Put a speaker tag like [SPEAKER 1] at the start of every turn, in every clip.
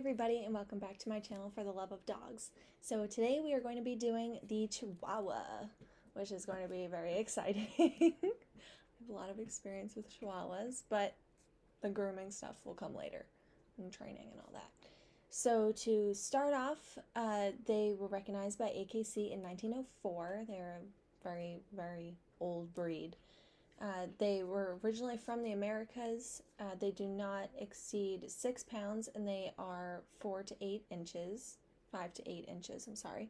[SPEAKER 1] everybody, and welcome back to my channel for the love of dogs. So today we are going to be doing the Chihuahua, which is going to be very exciting. I have a lot of experience with Chihuahuas, but the grooming stuff will come later, and training and all that. So to start off, they were recognized by AKC in 1904. They're a very, very old breed. They were originally from the Americas. They do not exceed 6 pounds and they are 4 to 8 inches. 5 to 8 inches, I'm sorry.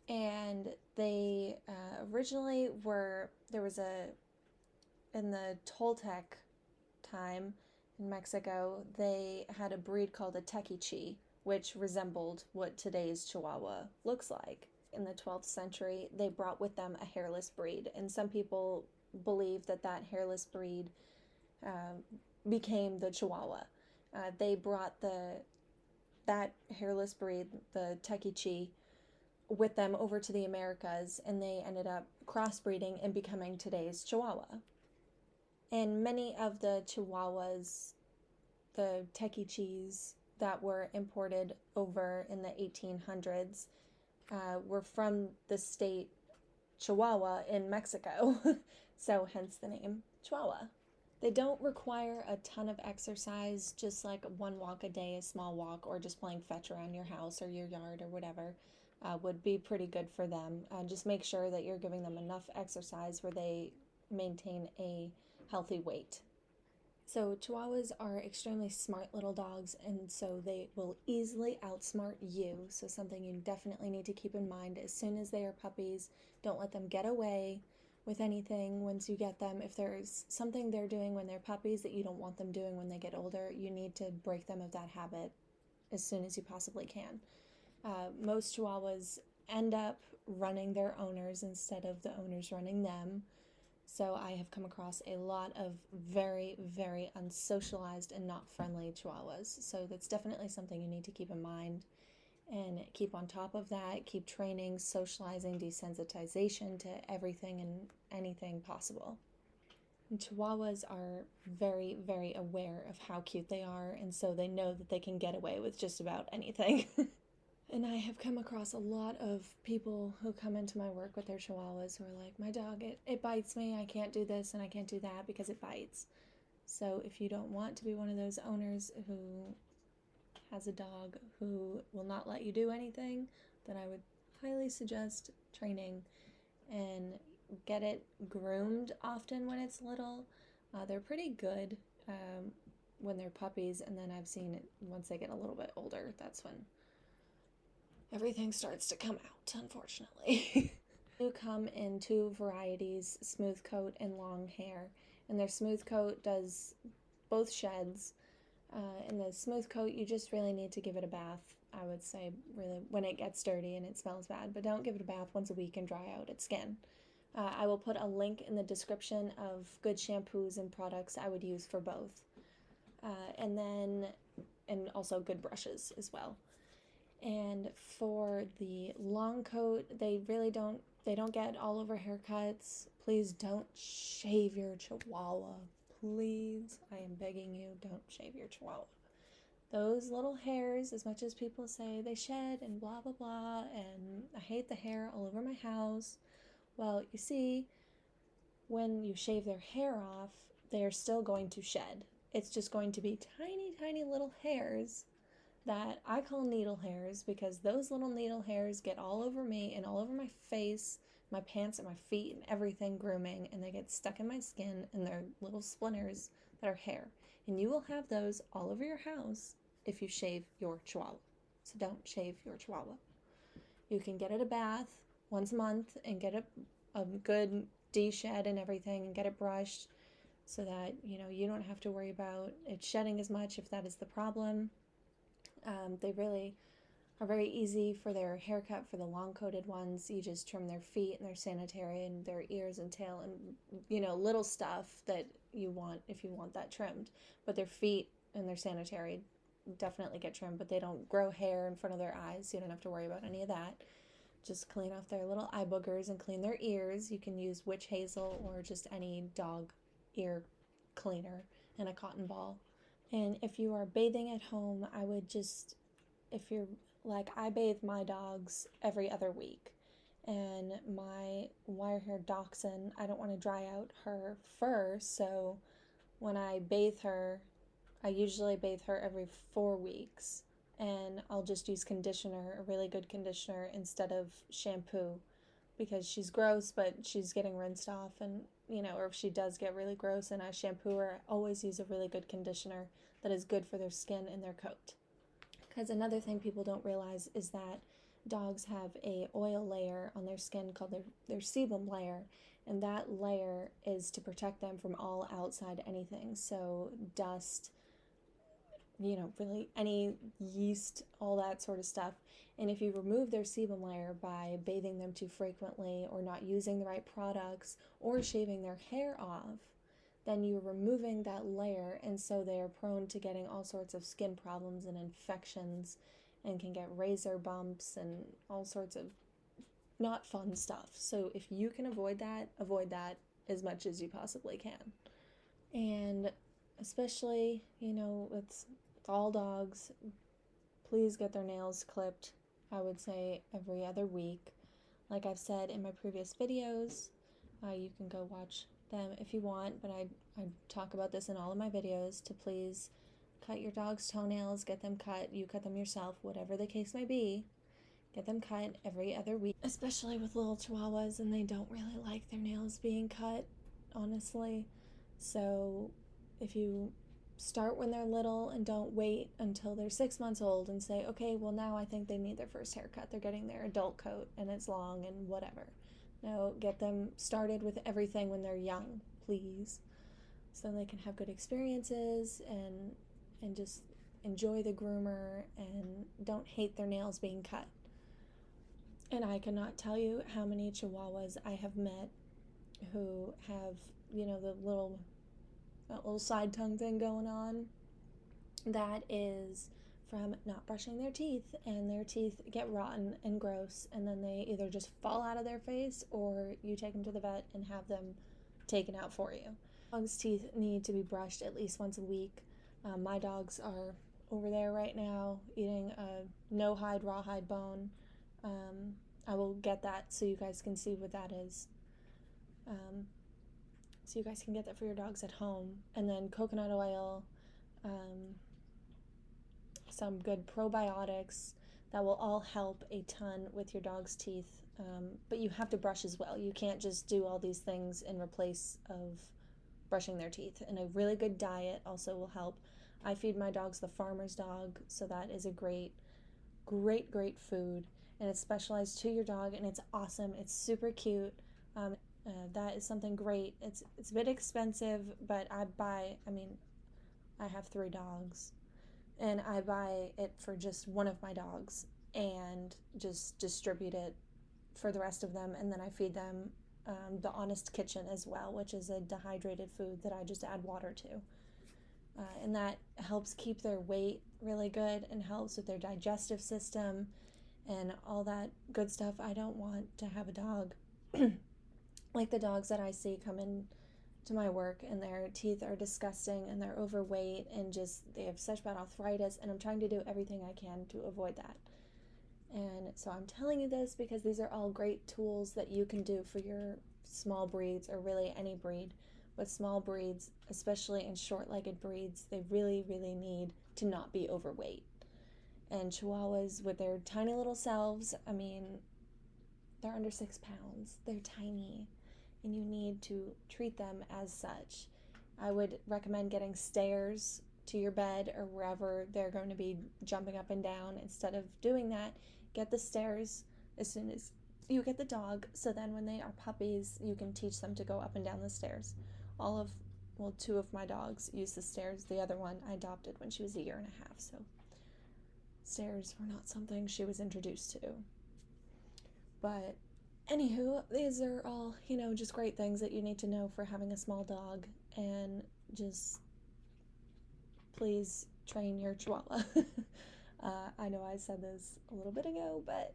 [SPEAKER 1] And they originally were, in the Toltec time in Mexico, they had a breed called a Tequichi, which resembled what today's Chihuahua looks like. In the 12th century, they brought with them a hairless breed, and some people believe that hairless breed became the Chihuahua. They brought that hairless breed, the Tequichi, with them over to the Americas, and they ended up crossbreeding and becoming today's Chihuahua. And many of the Chihuahuas, the Tequichis that were imported over in the 1800s, were from the state Chihuahua in Mexico. So hence the name Chihuahua. They don't require a ton of exercise, just like one walk a day, a small walk, or just playing fetch around your house or your yard or whatever would be pretty good for them. Just make sure that you're giving them enough exercise where they maintain a healthy weight. So Chihuahuas are extremely smart little dogs, and so they will easily outsmart you. So something you definitely need to keep in mind as soon as they are puppies. Don't let them get away with anything once you get them. If there's something they're doing when they're puppies that you don't want them doing when they get older, you need to break them of that habit as soon as you possibly can. Most Chihuahuas end up running their owners instead of the owners running them. So I have come across a lot of very, very unsocialized and not friendly Chihuahuas. So that's definitely something you need to keep in mind and keep on top of that. Keep training, socializing, desensitization to everything and anything possible. And Chihuahuas are very, very aware of how cute they are, and so they know that they can get away with just about anything. And I have come across a lot of people who come into my work with their Chihuahuas who are like, my dog, it bites me. I can't do this and I can't do that because it bites. So if you don't want to be one of those owners who has a dog who will not let you do anything, then I would highly suggest training and get it groomed often when it's little. They're pretty good when they're puppies, and then I've seen it once they get a little bit older, that's when everything starts to come out, unfortunately. They do come in two varieties, smooth coat and long hair. And their smooth coat does both sheds. In the smooth coat, you just really need to give it a bath, I would say, really, when it gets dirty and it smells bad. But don't give it a bath once a week and dry out its skin. I will put a link in the description of good shampoos and products I would use for both. And also good brushes as well. And for the long coat, they don't get all over haircuts. Please don't shave your Chihuahua. Please, I am begging you, don't shave your Chihuahua. Those little hairs, as much as people say they shed and blah, blah, blah, and I hate the hair all over my house. Well, you see, when you shave their hair off, they are still going to shed. It's just going to be tiny, tiny little hairs that I call needle hairs, because those little needle hairs get all over me and all over my face, my pants and my feet and everything grooming, and they get stuck in my skin, and they're little splinters that are hair. And you will have those all over your house if you shave your Chihuahua. So don't shave your Chihuahua. You can get it a bath once a month and get a good de-shed and everything and get it brushed so that, you don't have to worry about it shedding as much if that is the problem. They really are very easy for their haircut. For the long-coated ones, you just trim their feet and their sanitary and their ears and tail and, little stuff that you want if you want that trimmed. But their feet and their sanitary definitely get trimmed, but they don't grow hair in front of their eyes, so you don't have to worry about any of that. Just clean off their little eye boogers and clean their ears. You can use witch hazel or just any dog ear cleaner and a cotton ball. And if you are bathing at home, I would just if you're like, I bathe my dogs every other week, and my wire-haired dachshund, I don't want to dry out her fur, so when I bathe her, I usually bathe her every 4 weeks, and I'll just use conditioner, a really good conditioner, instead of shampoo, because she's gross, but she's getting rinsed off, and or if she does get really gross and I shampoo her, I always use a really good conditioner that is good for their skin and their coat. Because another thing people don't realize is that dogs have a oil layer on their skin called their sebum layer, and that layer is to protect them from all outside anything, so dust, really any yeast, all that sort of stuff. And if you remove their sebum layer by bathing them too frequently, or not using the right products, or shaving their hair off, then you're removing that layer, and so they are prone to getting all sorts of skin problems and infections, and can get razor bumps and all sorts of not fun stuff. So if you can avoid that as much as you possibly can. And especially, with all dogs, please get their nails clipped, I would say every other week. Like I've said in my previous videos, you can go watch them if you want, but I talk about this in all of my videos, to please cut your dog's toenails, get them cut, you cut them yourself, whatever the case may be. Get them cut every other week, especially with little chihuahuas, and they don't really like their nails being cut, honestly. So if you start when they're little and don't wait until they're 6 months old and say, okay, well now I think they need their first haircut, they're getting their adult coat and it's long and whatever. No, get them started with everything when they're young, please, so they can have good experiences and just enjoy the groomer and don't hate their nails being cut. And I cannot tell you how many chihuahuas I have met who have, the little side tongue thing going on. That is from not brushing their teeth, and their teeth get rotten and gross, and then they either just fall out of their face, or you take them to the vet and have them taken out for you. Dogs' teeth need to be brushed at least once a week. My dogs are over there right now eating a no-hide, rawhide bone. I will get that so you guys can see what that is. So you guys can get that for your dogs at home. And then coconut oil, some good probiotics that will all help a ton with your dog's teeth. But you have to brush as well. You can't just do all these things in replace of brushing their teeth. And a really good diet also will help. I feed my dogs the farmer's dog, so that is a great food. And it's specialized to your dog, and it's awesome. It's super cute. That is something great. It's a bit expensive, but I have 3 dogs, and I buy it for just one of my dogs and just distribute it for the rest of them, and then I feed them the Honest Kitchen as well, which is a dehydrated food that I just add water to. And that helps keep their weight really good and helps with their digestive system and all that good stuff. I don't want to have a dog like the dogs that I see come in to my work, and their teeth are disgusting and they're overweight and just they have such bad arthritis, and I'm trying to do everything I can to avoid that. And so I'm telling you this because these are all great tools that you can do for your small breeds, or really any breed. With small breeds, especially in short-legged breeds, they really need to not be overweight. And chihuahuas, with their tiny little selves, they're under 6 pounds. They're tiny, and you need to treat them as such. I would recommend getting stairs to your bed or wherever they're going to be jumping up and down. Instead of doing that, get the stairs as soon as you get the dog, so then when they are puppies, you can teach them to go up and down the stairs. 2 of my dogs use the stairs. The other one I adopted when she was 1.5 years, so stairs were not something she was introduced to. But anywho, these are all, just great things that you need to know for having a small dog, and just please train your chihuahua. I know I said this a little bit ago, but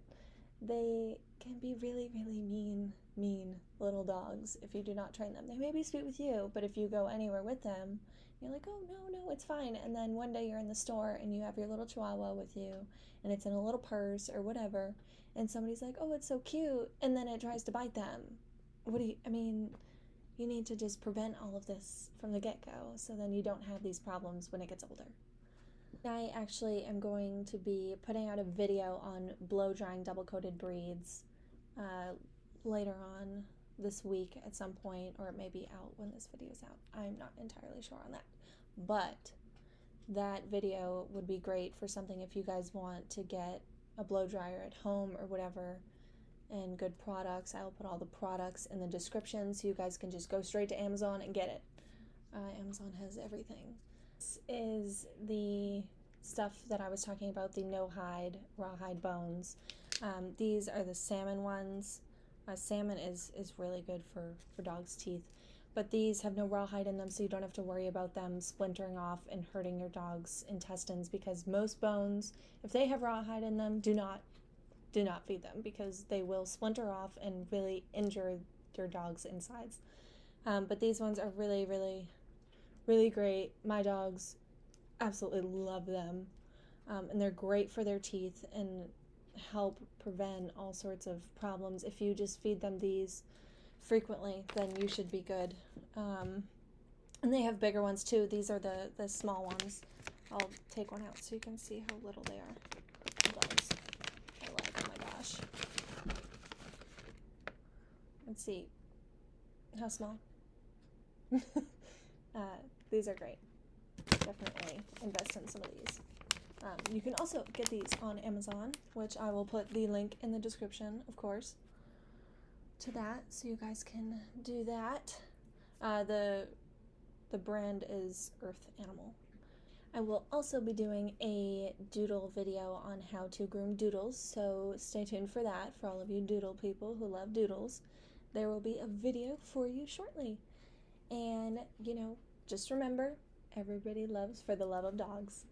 [SPEAKER 1] they can be really mean little dogs if you do not train them. They may be sweet with you, but if you go anywhere with them You're like, oh, no, it's fine. And then one day you're in the store and you have your little Chihuahua with you and it's in a little purse or whatever. And somebody's like, oh, it's so cute. And then it tries to bite them. You need to just prevent all of this from the get-go so then you don't have these problems when it gets older. I actually am going to be putting out a video on blow-drying double-coated breeds later on this week at some point, or it may be out when this video is out. I'm not entirely sure on that. But that video would be great for something if you guys want to get a blow dryer at home or whatever, and good products. I'll put all the products in the description so you guys can just go straight to Amazon and get it. Amazon has everything. This is the stuff that I was talking about, the no-hide, rawhide bones. These are the salmon ones. Salmon is really good for dogs' teeth. But these have no rawhide in them, so you don't have to worry about them splintering off and hurting your dog's intestines, because most bones, if they have rawhide in them, do not feed them, because they will splinter off and really injure your dog's insides. But these ones are really, really, really great. My dogs absolutely love them. And they're great for their teeth and help prevent all sorts of problems. If you just feed them these frequently, then you should be good. And they have bigger ones too. These are the small ones. I'll take one out so you can see how little they are. Bones. Oh my gosh. Let's see. How small? These are great. Definitely invest in some of these. You can also get these on Amazon, which I will put the link in the description, of course, to that, so you guys can do that. The brand is Earth Animal. I will also be doing a doodle video on how to groom doodles, so stay tuned for that. For all of you doodle people who love doodles, there will be a video for you shortly. And, just remember, everybody loves for the love of dogs.